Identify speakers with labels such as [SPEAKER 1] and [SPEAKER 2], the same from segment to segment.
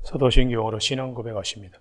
[SPEAKER 1] 사도신경으로 신앙 고백하십니다.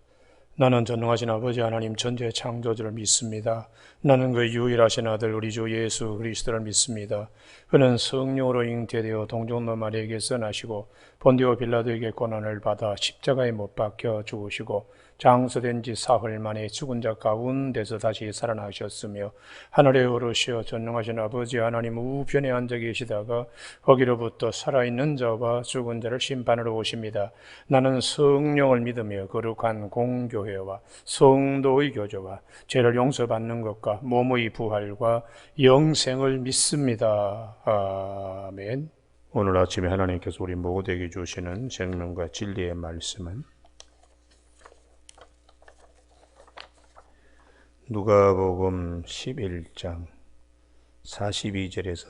[SPEAKER 1] 나는 전능하신 아버지 하나님 전지의 창조주를 믿습니다. 나는 그 유일하신 아들 우리 주 예수 그리스도를 믿습니다. 그는 성령으로 잉태되어 동정노 마리아에게서 나시고 본디오 빌라도에게 고난을 받아 십자가에 못 박혀 죽으시고 장서된 지 사흘 만에 죽은 자 가운데서 다시 살아나셨으며 하늘에 오르시어 전능하신 아버지 하나님 우편에 앉아 계시다가 거기로부터 살아있는 자와 죽은 자를 심판하러 오십니다. 나는 성령을 믿으며 거룩한 공교회와 성도의 교제와 죄를 용서받는 것과 몸의 부활과 영생을 믿습니다. 아멘. 오늘 아침에 하나님께서 우리 모두에게 주시는 생명과 진리의 말씀은 누가복음 11장 42절에서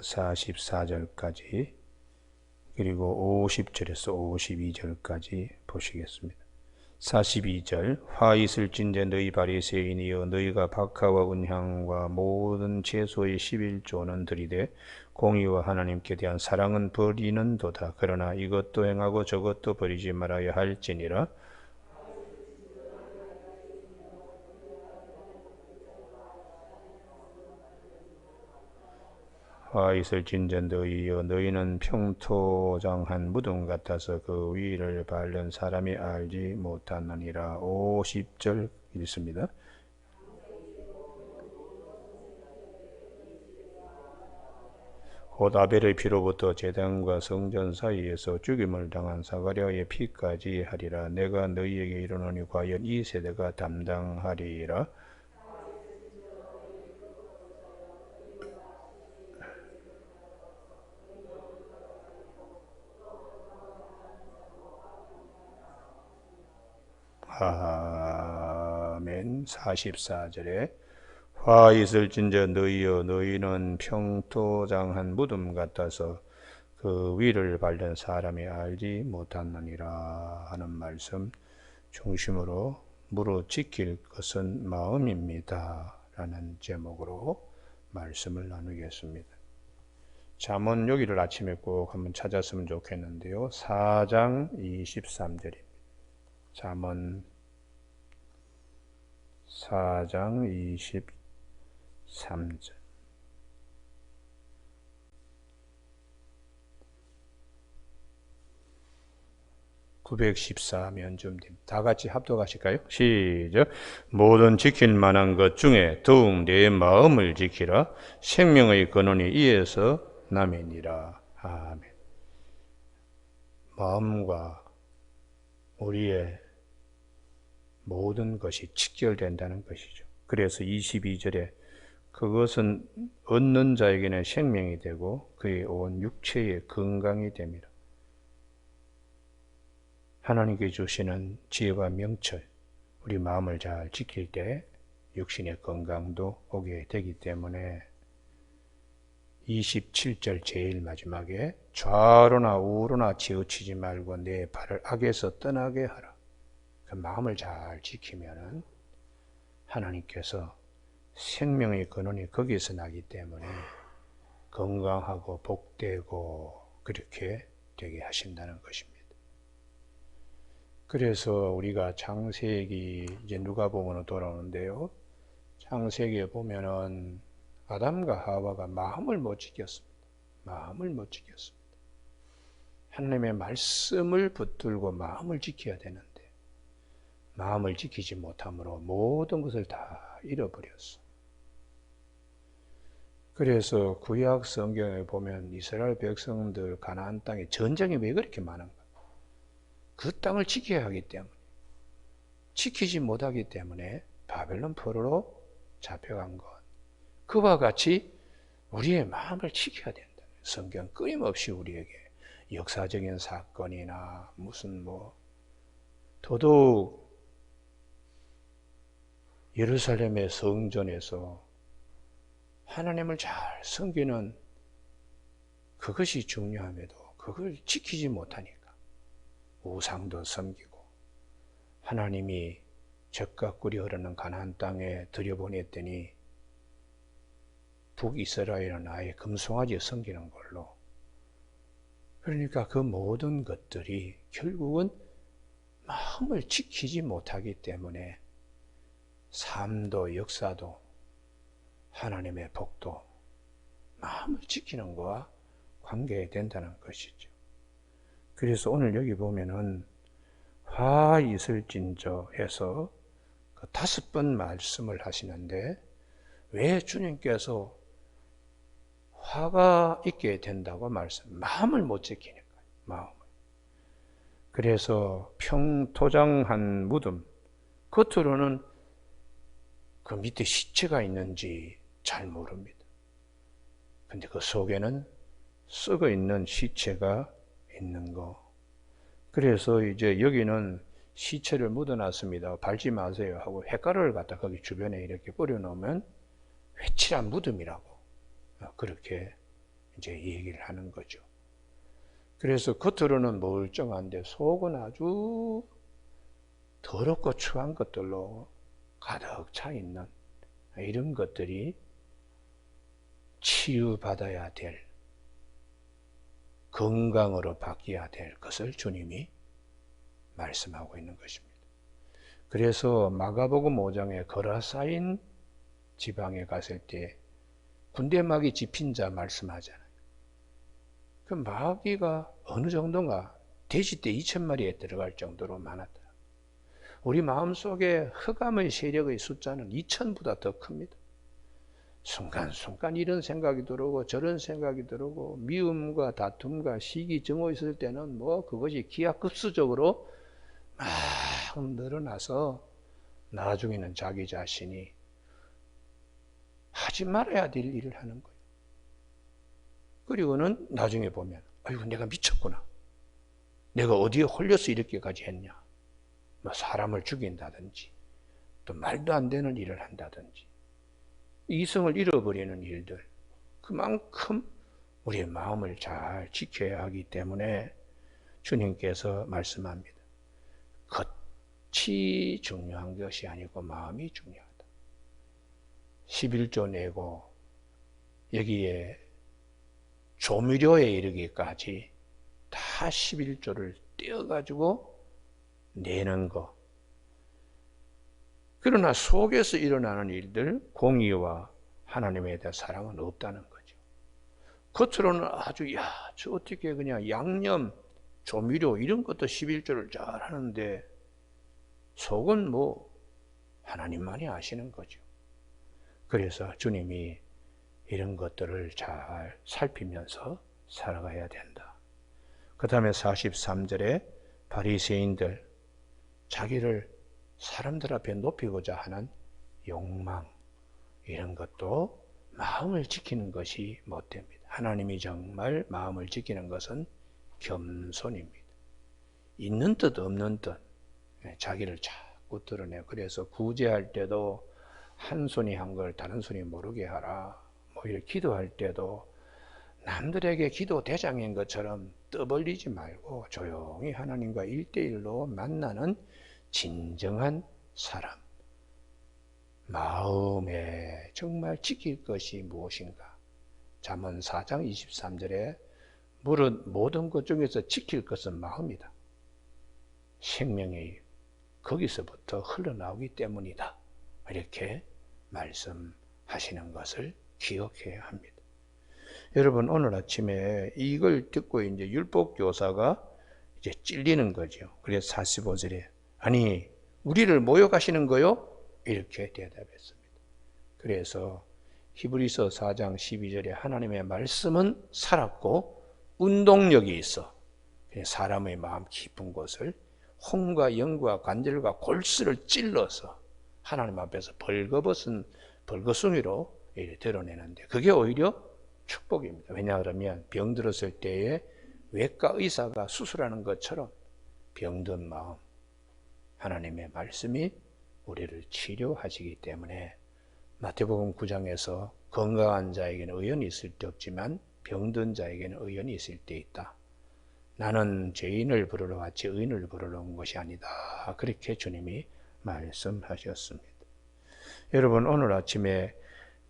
[SPEAKER 1] 44절까지 그리고 50절에서 52절까지 보시겠습니다. 42절 화 있을 진대 너희 바리새인이여 너희가 박하와 은향과 모든 채소의 11조는 들이되 공의와 하나님께 대한 사랑은 버리는도다. 그러나 이것도 행하고 저것도 버리지 말아야 할지니라. 화 있을 진대 너희여 너희는 평토장한 무덤 같아서 그 위를 밟는 사람이 알지 못하느니라. 50절 읽습니다. 곧 아벨의 피로부터 제단과 성전 사이에서 죽임을 당한 사가랴의 피까지 하리라. 내가 너희에게 이르노니 과연 이 세대가 담당하리라. 아멘. 44절에 화 있을진저 너희여 너희는 평토장한 무덤 같아서 그 위를 밟는 사람이 알지 못하느니라 하는 말씀 중심으로 무릇 지킬 것은 마음입니다 라는 제목으로 말씀을 나누겠습니다. 잠언 여기를 아침에 꼭 한번 찾았으면 좋겠는데요. 4장 23절입니다. 잠언 4장 23절. (914면) 좀 됩니다. 다 같이 합독하실까요? 시작. 모든 지킬 만한 것 중에 더욱 내 마음을 지키라. 생명의 근원이 이에서 남이니라. 아멘. 마음과 우리의 모든 것이 직결된다는 것이죠. 그래서 22절에 그것은 얻는 자에게는 생명이 되고 그의 온 육체의 건강이 됩니다. 하나님께 주시는 지혜와 명철, 우리 마음을 잘 지킬 때 육신의 건강도 오게 되기 때문에 27절 제일 마지막에 좌로나 우로나 치우치지 말고 내 발을 악에서 떠나게 하라. 그 마음을 잘 지키면은 하나님께서 생명의 근원이 거기에서 나기 때문에 건강하고 복되고 그렇게 되게 하신다는 것입니다. 그래서 우리가 창세기 이제 누가복음으로 돌아오는데요. 창세기에 보면은 아담과 하와가 마음을 못 지켰습니다. 마음을 못 지켰습니다. 하나님의 말씀을 붙들고 마음을 지켜야 되는데 마음을 지키지 못함으로 모든 것을 다 잃어버렸어. 그래서 구약 성경에 보면 이스라엘 백성들 가나안 땅에 전쟁이 왜 그렇게 많은가? 그 땅을 지켜야 하기 때문에, 지키지 못하기 때문에 바벨론 포로로 잡혀간 것. 그와 같이 우리의 마음을 지켜야 된다. 성경 끊임없이 우리에게 역사적인 사건이나 무슨 더더욱 예루살렘의 성전에서 하나님을 잘 섬기는 그것이 중요함에도 그걸 지키지 못하니까 우상도 섬기고 하나님이 젖과 꿀이 흐르는 가나안 땅에 들여보냈더니 북이스라엘은 아예 금송아지 섬기는 걸로. 그러니까 그 모든 것들이 결국은 마음을 지키지 못하기 때문에 삶도 역사도 하나님의 복도 마음을 지키는 것과 관계된다는 것이죠. 그래서 오늘 여기 보면은 화 있을진저 해서 그 5번 말씀을 하시는데 왜 주님께서 화가 있게 된다고 마음을 못 지키니까 마음을. 그래서 평토장한 무덤, 겉으로는 그 밑에 시체가 있는지 잘 모릅니다. 근데 그 속에는 썩어 있는 시체가 있는 거. 그래서 이제 여기는 시체를 묻어놨습니다. 밟지 마세요 하고 햇가루를 갖다 거기 주변에 이렇게 뿌려놓으면 회칠한 무덤이라고 그렇게 이제 얘기를 하는 거죠. 그래서 겉으로는 멀쩡한데 속은 아주 더럽고 추한 것들로 가득 차 있는 이런 것들이 치유받아야 될, 건강으로 바뀌어야 될 것을 주님이 말씀하고 있는 것입니다. 그래서 마가복음 5장에 거라사인 지방에 갔을 때 군대마귀 집힌 자 말씀하잖아요. 그 마귀가 어느 정도인가 돼지떼 2000마리에 들어갈 정도로 많았다. 우리 마음속에 흑암의 세력의 숫자는 2000보다 더 큽니다. 순간순간 이런 생각이 들어오고 저런 생각이 들어오고 미움과 다툼과 시기 증오 있을 때는 뭐 그것이 기하급수적으로 막 늘어나서 나중에는 자기 자신이 하지 말아야 될 일을 하는 거예요. 그리고는 나중에 보면 아이고 내가 미쳤구나. 내가 어디에 홀려서 이렇게까지 했냐. 뭐 사람을 죽인다든지 또 말도 안 되는 일을 한다든지 이성을 잃어버리는 일들, 그만큼 우리의 마음을 잘 지켜야 하기 때문에 주님께서 말씀합니다. 겉이 중요한 것이 아니고 마음이 중요하다. 11조 내고 여기에 조미료에 이르기까지 다 11조를 떼어가지고 내는 거. 그러나 속에서 일어나는 일들, 공의와 하나님에 대한 사랑은 없다는 거죠. 겉으로는 아주 저 어떻게 그냥 양념, 조미료 이런 것도 11조를 잘 하는데 속은 뭐 하나님만이 아시는 거죠. 그래서 주님이 이런 것들을 잘 살피면서 살아가야 된다. 그 다음에 43절에 바리새인들, 자기를 사람들 앞에 높이고자 하는 욕망, 이런 것도 마음을 지키는 것이 못됩니다. 하나님이 정말 마음을 지키는 것은 겸손입니다. 있는 듯 없는 듯 자기를 자꾸 드러내요. 그래서 구제할 때도 한 손이 한 걸 다른 손이 모르게 하라. 뭐 이렇게 기도할 때도 남들에게 기도 대장인 것처럼 떠벌리지 말고 조용히 하나님과 1대1로 만나는 진정한 사람. 마음에 정말 지킬 것이 무엇인가? 잠언 4장 23절에 모든 것 중에서 지킬 것은 마음이다. 생명이 거기서부터 흘러나오기 때문이다. 이렇게 말씀하시는 것을 기억해야 합니다. 여러분, 오늘 아침에 이걸 듣고 이제 율법교사가 이제 찔리는 거죠. 그래서 45절에 아니, 우리를 모욕하시는 거요? 이렇게 대답했습니다. 그래서 히브리서 4장 12절에 하나님의 말씀은 살았고 운동력이 있어. 사람의 마음 깊은 곳을 혼과 영과 관절과 골수를 찔러서 하나님 앞에서 벌거숭이로 드러내는데 그게 오히려 축복입니다. 왜냐하면 병들었을 때에 외과 의사가 수술하는 것처럼 병든 마음, 하나님의 말씀이 우리를 치료하시기 때문에 마태복음 9장에서 건강한 자에게는 의연이 있을 때 없지만 병든 자에게는 의연이 있을 때 있다. 나는 죄인을 부르러 왔지 의인을 부르러 온 것이 아니다. 그렇게 주님이 말씀하셨습니다. 여러분, 오늘 아침에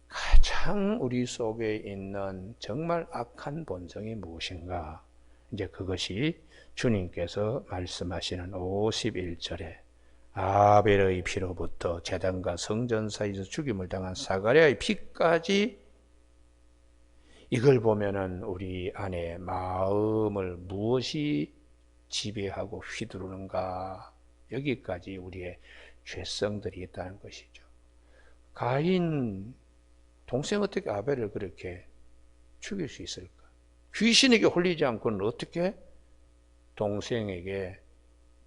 [SPEAKER 1] 가장 우리 속에 있는 정말 악한 본성이 무엇인가? 이제 그것이 주님께서 말씀하시는 51절에 아벨의 피로부터 제단과 성전 사이에서 죽임을 당한 사가랴의 피까지, 이걸 보면은 우리 안에 마음을 무엇이 지배하고 휘두르는가, 여기까지 우리의 죄성들이 있다는 것이죠. 가인 동생 어떻게 아벨을 그렇게 죽일 수 있을까? 귀신에게 홀리지 않고는 어떻게 동생에게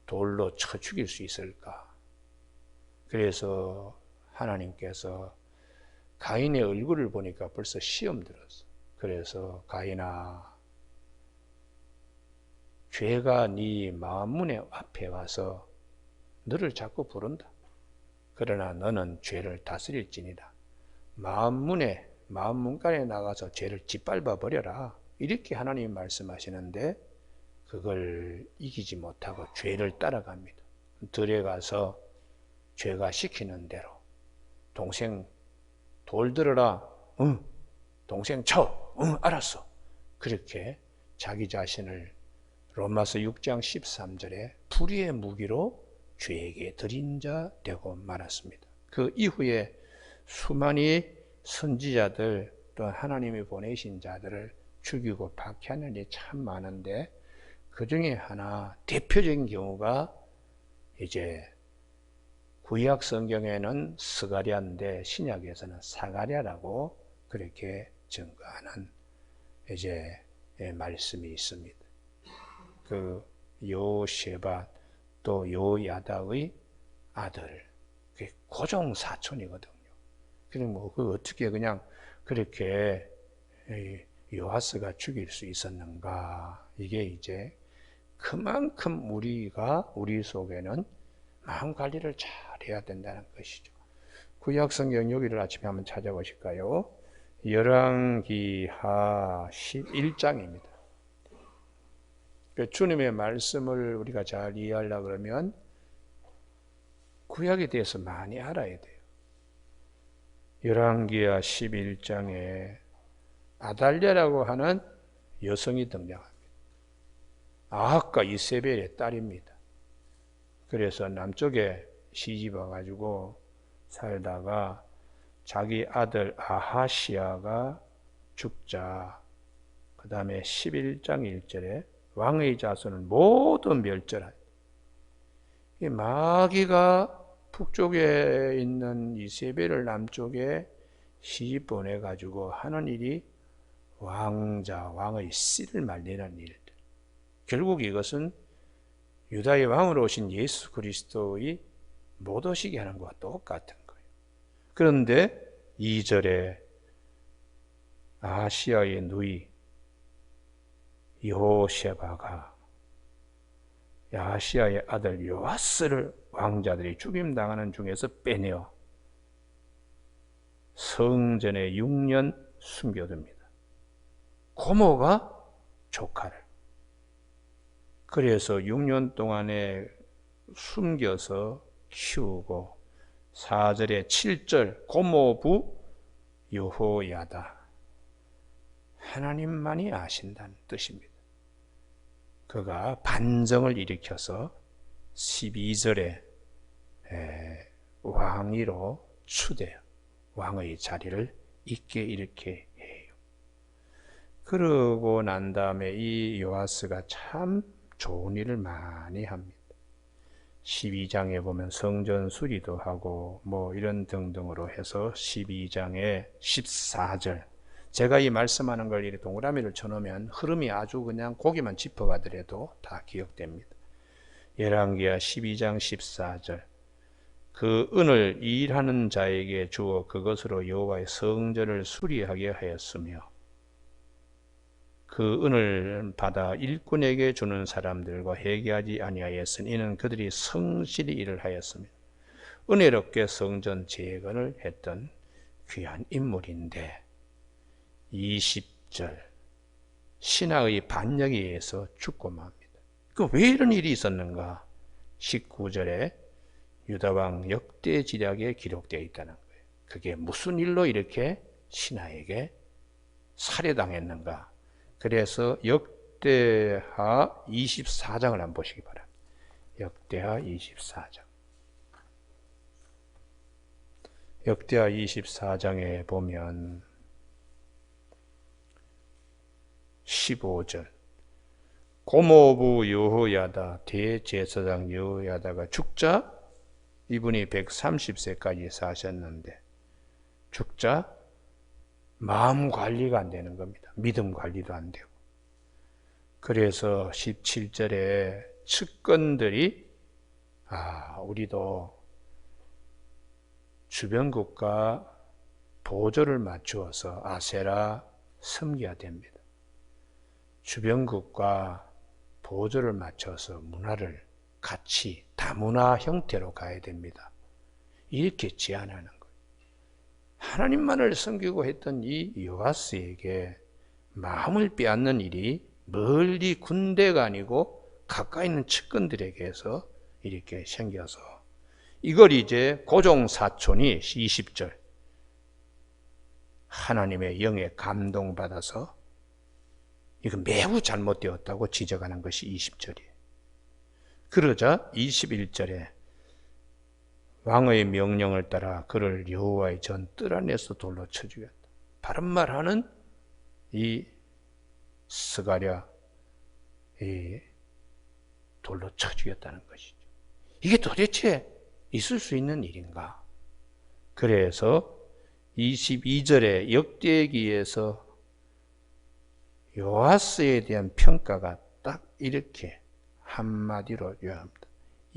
[SPEAKER 1] 돌로 쳐 죽일 수 있을까? 그래서 하나님께서 가인의 얼굴을 보니까 벌써 시험 들었어. 그래서 가인아, 죄가 네 마음문에 앞에 와서 너를 자꾸 부른다. 그러나 너는 죄를 다스릴지니라. 마음문간에 나가서 죄를 짓밟아 버려라. 이렇게 하나님이 말씀하시는데 그걸 이기지 못하고 죄를 따라갑니다. 들에 가서 죄가 시키는 대로 동생 돌 들어라. 응. 동생 쳐. 응, 알았어. 그렇게 자기 자신을 로마서 6장 13절에 불의의 무기로 죄에게 들인 자 되고 말았습니다. 그 이후에 수많이 선지자들 또한 하나님이 보내신 자들을 죽이고 박해하는 일이 참 많은데, 그 중에 하나 대표적인 경우가 이제 구약 성경에는 스가랴인데 신약에서는 사가랴라고 그렇게 증거하는 이제 말씀이 있습니다. 그 요셰밧 또 요야다의 아들, 그게 고종 사촌이거든요. 그럼 뭐 그 어떻게 그냥 그렇게 요아스가 죽일 수 있었는가? 이게 이제 그만큼 우리 속에는 마음 관리를 잘 해야 된다는 것이죠. 구약 성경 여기를 아침에 한번 찾아보실까요? 열왕기하 11장입니다. 주님의 말씀을 우리가 잘 이해하려고 그러면 구약에 대해서 많이 알아야 돼요. 열왕기하 11장에 아달랴라고 하는 여성이 등장합니다. 아합과 이세벨의 딸입니다. 그래서 남쪽에 시집 와가지고 살다가 자기 아들 아하시아가 죽자, 그 다음에 11장 1절에 왕의 자손은 모두 멸절한, 이 마귀가 북쪽에 있는 이세벨을 남쪽에 시집 보내가지고 하는 일이 왕의 씨를 말리는 일들. 결국 이것은 유다의 왕으로 오신 예수 그리스도의 못 오시게 하는 것과 똑같은 거예요. 그런데 2절에 아시아의 누이 여호셰바가 아시아의 아들 요아스를 왕자들이 죽임당하는 중에서 빼내어 성전에 6년 숨겨둡니다. 고모가 조카를. 그래서 6년 동안에 숨겨서 키우고, 4절에 7절 고모부 여호야다. 하나님만이 아신다는 뜻입니다. 그가 반정을 일으켜서 12절에 왕위로 추대해요. 왕의 자리를 있게 이렇게 해요. 그러고 난 다음에 이 요아스가 참 좋은 일을 많이 합니다. 12장에 보면 성전 수리도 하고 뭐 이런 등등으로 해서 12장에 14절, 제가 이 말씀하는 걸 이렇게 동그라미를 쳐놓으면 흐름이 아주 그냥 고기만 짚어가더라도 다 기억됩니다. 열왕기하 12장 14절, 그 은을 일하는 자에게 주어 그것으로 여호와의 성전을 수리하게 하였으며, 그 은을 받아 일꾼에게 주는 사람들과 회개하지 아니하였으니 이는 그들이 성실히 일을 하였습니다. 은혜롭게 성전 재건을 했던 귀한 인물인데 20절 신하의 반역에 의해서 죽고 맙니다. 그 왜 이런 일이 있었는가? 19절에 유다왕 역대지략에 기록되어 있다는 거예요. 그게 무슨 일로 이렇게 신하에게 살해당했는가? 그래서 역대하 24장을 한번 보시기 바랍니다. 역대하 24장. 역대하 24장에 보면 15절 고모부 여호야다 대제사장 여호야다가 죽자, 이분이 130세까지 사셨는데 죽자 마음 관리가 안 되는 겁니다. 믿음 관리도 안 되고. 그래서 17절에 측근들이 우리도 주변국가 보조를 맞추어서 아세라 섬겨야 됩니다. 주변국과 보조를 맞춰서 문화를 같이 다문화 형태로 가야 됩니다. 이렇게 제안하는 거예요. 하나님만을 섬기고 했던 이 요아스에게 마음을 빼앗는 일이 멀리 군대가 아니고 가까이 있는 측근들에게서 이렇게 생겨서 이걸 이제 고종사촌이 20절 하나님의 영에 감동받아서 이건 매우 잘못되었다고 지적하는 것이 20절이에요. 그러자 21절에 왕의 명령을 따라 그를 여호와의 전 뜰 안에서 돌로 쳐 죽였다. 바른말하는 이 스가랴 이 돌로 쳐 죽였다는 것이죠. 이게 도대체 있을 수 있는 일인가? 그래서 22절에 역대기에서 요아스에 대한 평가가 딱 이렇게 한마디로 요합니다.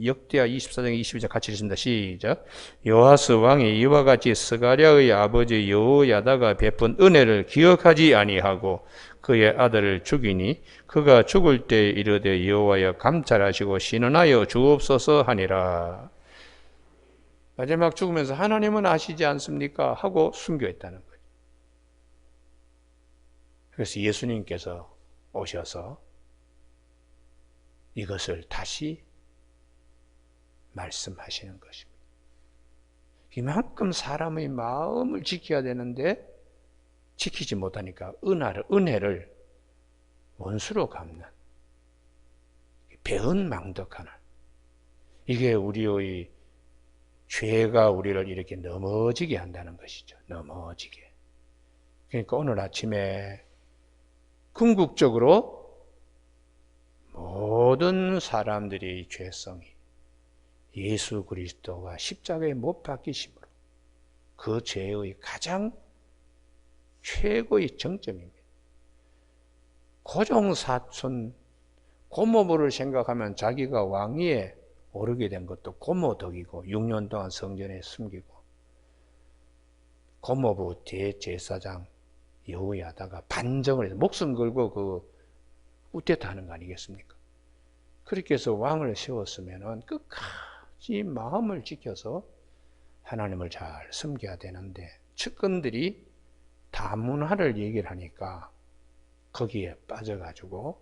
[SPEAKER 1] 역대하 24장 22절 같이 읽습니다. 시작. 요아스 왕이 이와 같이 스가랴의 아버지 여호야다가 베푼 은혜를 기억하지 아니하고 그의 아들을 죽이니 그가 죽을 때 이르되 여호와여 감찰하시고 신원하여 주옵소서 하니라. 마지막 죽으면서 하나님은 아시지 않습니까? 하고 순교했다는 거예요. 그래서 예수님께서 오셔서 이것을 다시 말씀하시는 것입니다. 이만큼 사람의 마음을 지켜야 되는데 지키지 못하니까 은혜를 원수로 갚는 배은망덕하는 이게 우리의 죄가 우리를 이렇게 넘어지게 한다는 것이죠. 넘어지게. 그러니까 오늘 아침에 궁극적으로 모든 사람들의 죄성이 예수 그리스도가 십자가에 못 박히심으로 그 죄의 가장 최고의 정점입니다. 고종사촌 고모부를 생각하면 자기가 왕위에 오르게 된 것도 고모덕이고 6년 동안 성전에 숨기고 고모부 대제사장 여호야다가 반정을 해서 목숨 걸고 그 우태타하는 거 아니겠습니까? 그렇게 해서 왕을 세웠으면 끝까지 마음을 지켜서 하나님을 잘 섬겨야 되는데 측근들이 다문화를 얘기를 하니까 거기에 빠져가지고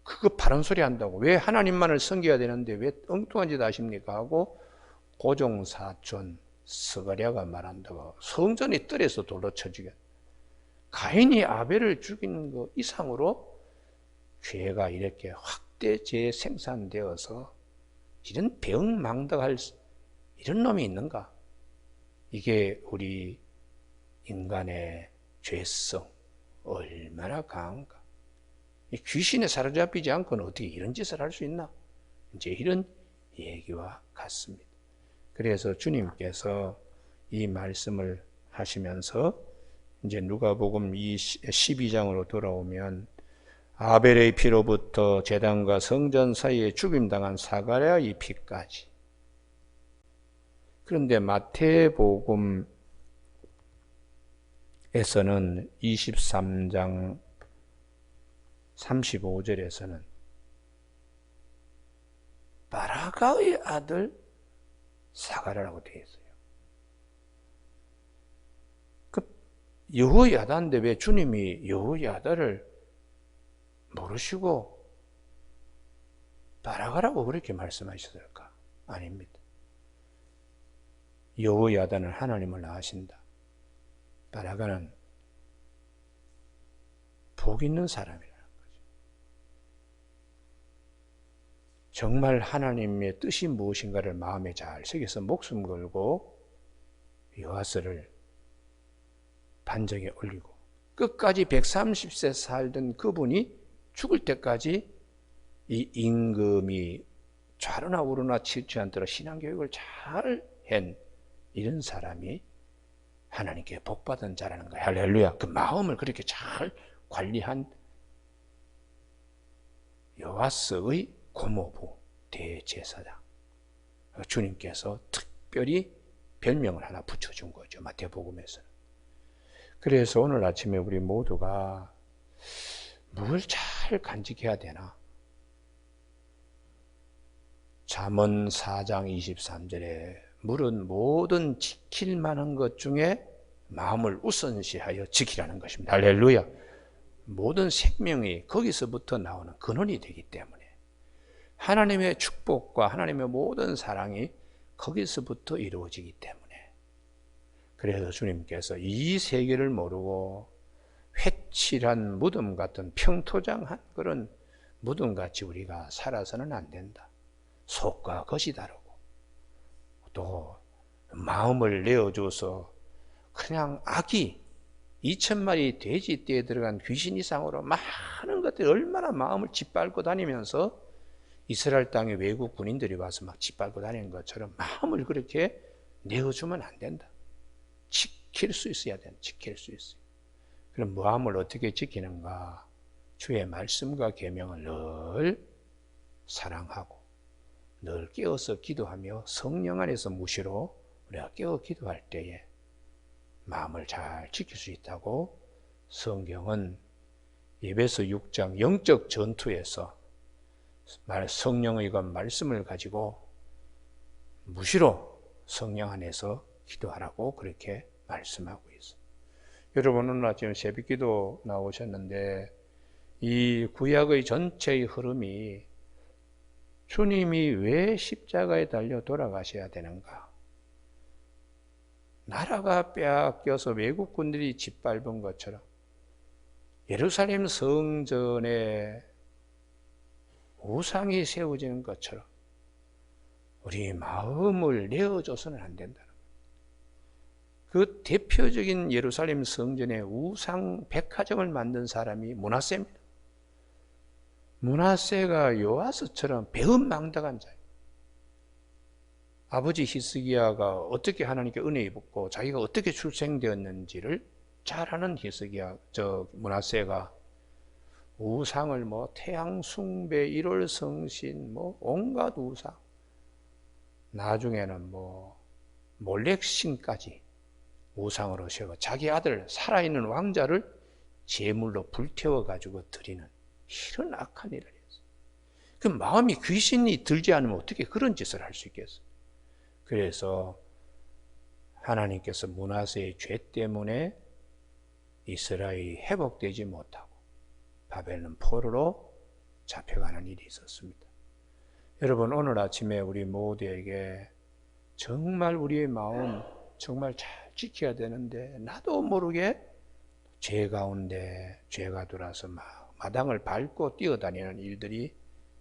[SPEAKER 1] 그거 바른 소리 한다고 왜 하나님만을 섬겨야 되는데 왜 엉뚱한 짓 하십니까? 하고 고종사촌 스가랴가 말한다고 성전이 뜰에서 돌로 쳐 죽였다. 가인이 아벨을 죽이는 것 이상으로 죄가 이렇게 확대 재생산되어서 이런 배은망덕할 이런 놈이 있는가? 이게 우리 인간의 죄성 얼마나 강한가? 귀신에 사로잡히지 않고는 어떻게 이런 짓을 할 수 있나? 이제 이런 얘기와 같습니다. 그래서 주님께서 이 말씀을 하시면서 이제 누가복음 12장으로 돌아오면 아벨의 피로부터 제단과 성전 사이에 죽임당한 사가랴의 피까지. 그런데 마태복음에서는 23장 35절에서는 바라가의 아들 사가랴라고 되어 있어요. 여호야다인데 왜 주님이 여호야다를 모르시고 바라가라고 그렇게 말씀하셨을까? 아닙니다. 여호야다는 하나님을 아신다. 바라가는 복 있는 사람이라는 거죠. 정말 하나님의 뜻이 무엇인가를 마음에 잘 새겨서 목숨 걸고 요아스를 반정에 올리고 끝까지 130세 살던 그분이 죽을 때까지 이 임금이 좌로나 우로나 치우치 않도록 신앙교육을 잘 한 이런 사람이 하나님께 복받은 자라는 거예요. 할렐루야. 그 마음을 그렇게 잘 관리한 요아스의 고모부 대제사장, 주님께서 특별히 별명을 하나 붙여준 거죠. 마태복음에서는. 그래서 오늘 아침에 우리 모두가 뭘 잘 간직해야 되나? 잠언 4장 23절에 물은 모든 지킬 만한 것 중에 마음을 우선시하여 지키라는 것입니다. 할렐루야. 모든 생명이 거기서부터 나오는 근원이 되기 때문에 하나님의 축복과 하나님의 모든 사랑이 거기서부터 이루어지기 때문에, 그래서 주님께서 이 세계를 모르고 회칠한 무덤 같은 평토장한 그런 무덤같이 우리가 살아서는 안 된다. 속과 겉이 다르고 또 마음을 내어줘서 그냥 아기 2,000마리 돼지떼에 들어간 귀신 이상으로 많은 것들이 얼마나 마음을 짓밟고 다니면서 이스라엘 땅에 외국 군인들이 와서 막 짓밟고 다니는 것처럼 마음을 그렇게 내어주면 안 된다. 지킬 수 있어야 된다. 지킬 수 있어요. 그럼 마음을 어떻게 지키는가? 주의 말씀과 계명을 늘 사랑하고 늘 깨어서 기도하며 성령 안에서 무시로 우리가 깨어 기도할 때에 마음을 잘 지킬 수 있다고 성경은 에베소 6장 영적 전투에서 성령의 그 말씀을 가지고 무시로 성령 안에서 기도하라고 그렇게 말씀하고 있어요. 여러분 오늘 아침 새벽기도 나오셨는데 이 구약의 전체의 흐름이 주님이 왜 십자가에 달려 돌아가셔야 되는가? 나라가 빼앗겨서 외국군들이 짓밟은 것처럼 예루살렘 성전에 우상이 세워지는 것처럼 우리 마음을 내어줘서는 안 된다는 거예요. 그 대표적인 예루살렘 성전에 우상 백화점을 만든 사람이 므낫세입니다. 므낫세가 요아스처럼 배은망덕한 자예요. 아버지 히스기야가 어떻게 하나님께 은혜 입었고 자기가 어떻게 출생되었는지를 잘 아는 므낫세가 우상을 태양 숭배, 1월 성신, 온갖 우상, 나중에는 몰렉신까지 우상으로 세워 자기 아들 살아있는 왕자를 제물로 불태워 가지고 드리는 이런 악한 일을 했어요. 그 마음이 귀신이 들지 않으면 어떻게 그런 짓을 할 수 있겠어요? 그래서 하나님께서 므낫세의 죄 때문에 이스라엘이 회복되지 못하고 바벨론 포로로 잡혀가는 일이 있었습니다. 여러분 오늘 아침에 우리 모두에게 정말 우리의 마음 정말 잘 지켜야 되는데 나도 모르게 죄 가운데 죄가 들어와서 마당을 밟고 뛰어다니는 일들이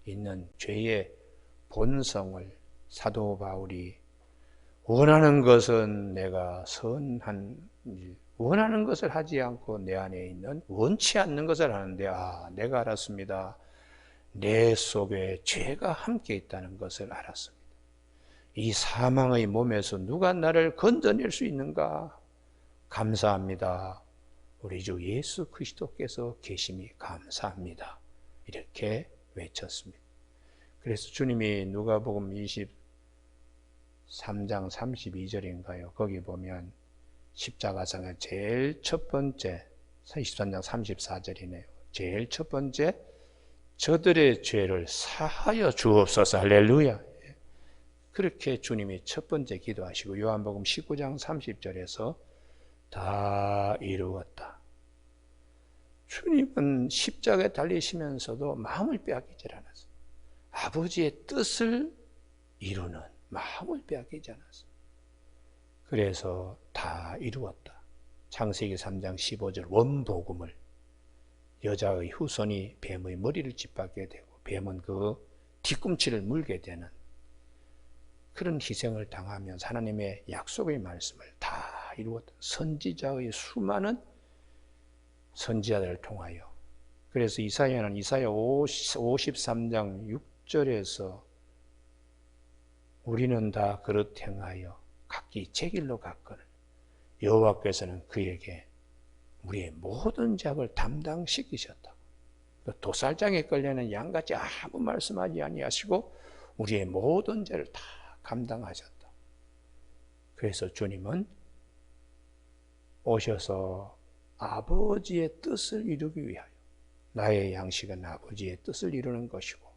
[SPEAKER 1] 있는 죄의 본성을 사도 바울이 원하는 것은 내가 선한 일, 원하는 것을 하지 않고 내 안에 있는 원치 않는 것을 하는데 내가 알았습니다. 내 속에 죄가 함께 있다는 것을 알았습니다. 이 사망의 몸에서 누가 나를 건져낼 수 있는가? 감사합니다. 우리 주 예수 그리스도께서 계심이 감사합니다. 이렇게 외쳤습니다. 그래서 주님이 누가복음 23장 32절인가요? 거기 보면 십자가상의 제일 첫 번째 23장 34절이네요. 제일 첫 번째 저들의 죄를 사하여 주옵소서. 할렐루야. 그렇게 주님이 첫 번째 기도하시고 요한복음 19장 30절에서 다 이루었다. 주님은 십자가에 달리시면서도 마음을 빼앗기지 않았어요. 아버지의 뜻을 이루는 마음을 빼앗기지 않았어요. 그래서 다 이루었다. 창세기 3장 15절 원복음을 여자의 후손이 뱀의 머리를 짓밟게 되고 뱀은 그 뒤꿈치를 물게 되는 그런 희생을 당하면서 하나님의 약속의 말씀을 다 이루었던 선지자의 수많은 선지자들을 통하여, 그래서 이사야는 이사야 53장 6절에서 우리는 다 그릇 행하여 각기 제 길로 갔거늘 여호와께서는 그에게 우리의 모든 죄악을 담당시키셨다고. 도살장에 끌려는 양같이 아무 말씀하지 아니하시고 우리의 모든 죄를 다 감당하셨다. 그래서 주님은 오셔서 아버지의 뜻을 이루기 위하여, 나의 양식은 아버지의 뜻을 이루는 것이고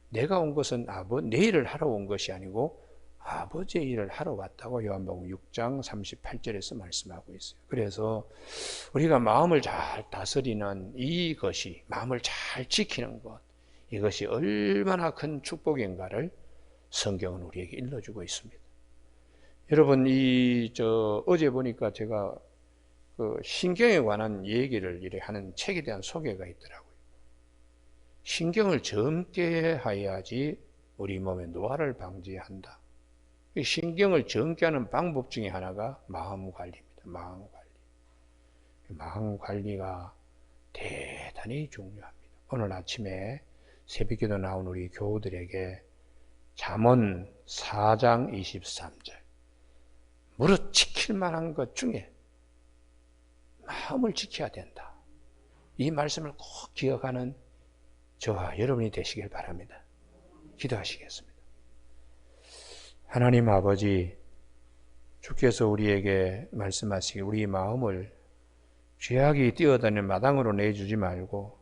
[SPEAKER 1] 내가 온 것은 내 일을 하러 온 것이 아니고 아버지의 일을 하러 왔다고 요한복음 6장 38절에서 말씀하고 있어요. 그래서 우리가 마음을 잘 다스리는 이것이, 마음을 잘 지키는 것, 이것이 얼마나 큰 축복인가를 성경은 우리에게 일러주고 있습니다. 여러분, 어제 보니까 제가 신경에 관한 얘기를 이렇게 하는 책에 대한 소개가 있더라고요. 신경을 젊게 해야지 우리 몸의 노화를 방지한다. 신경을 젊게 하는 방법 중에 하나가 마음 관리입니다. 마음 관리. 마음 관리가 대단히 중요합니다. 오늘 아침에 새벽기도 나온 우리 교우들에게 잠언 4장 23절, 무릇 지킬 만한 것 중에 마음을 지켜야 된다. 이 말씀을 꼭 기억하는 저와 여러분이 되시길 바랍니다. 기도하시겠습니다. 하나님 아버지, 주께서 우리에게 말씀하시기 우리 마음을 죄악이 뛰어다니는 마당으로 내주지 말고,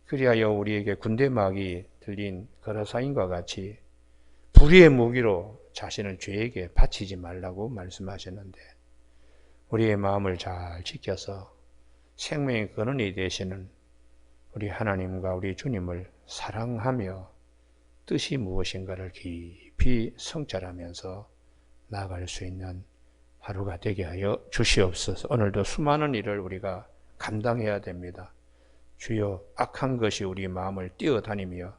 [SPEAKER 1] 그리하여 우리에게 군대막이 들린 거라사인과 같이 불의의 무기로 자신을 죄에게 바치지 말라고 말씀하셨는데, 우리의 마음을 잘 지켜서 생명의 근원이 되시는 우리 하나님과 우리 주님을 사랑하며 뜻이 무엇인가를 깊이 성찰하면서 나아갈 수 있는 하루가 되게 하여 주시옵소서. 오늘도 수많은 일을 우리가 감당해야 됩니다. 주여, 악한 것이 우리 마음을 뛰어다니며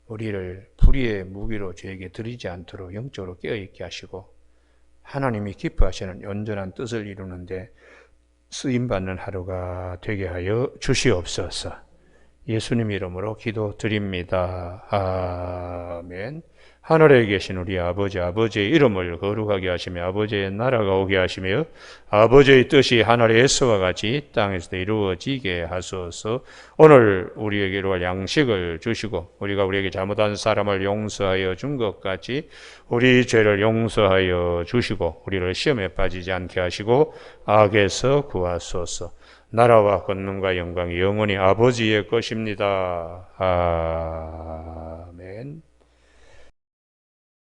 [SPEAKER 1] 우리를 불의의 무기로 죄에게 드리지 않도록 영적으로 깨어있게 하시고, 하나님이 기뻐하시는 온전한 뜻을 이루는데 쓰임받는 하루가 되게 하여 주시옵소서. 예수님 이름으로 기도드립니다. 아멘. 하늘에 계신 우리 아버지, 아버지의 이름을 거룩하게 하시며 아버지의 나라가 오게 하시며 아버지의 뜻이 하늘에서와 같이 땅에서도 이루어지게 하소서. 오늘 우리에게 이루어갈 양식을 주시고 우리가 우리에게 잘못한 사람을 용서하여 준 것 같이 우리 죄를 용서하여 주시고 우리를 시험에 빠지지 않게 하시고 악에서 구하소서. 나라와 권능과 영광이 영원히 아버지의 것입니다.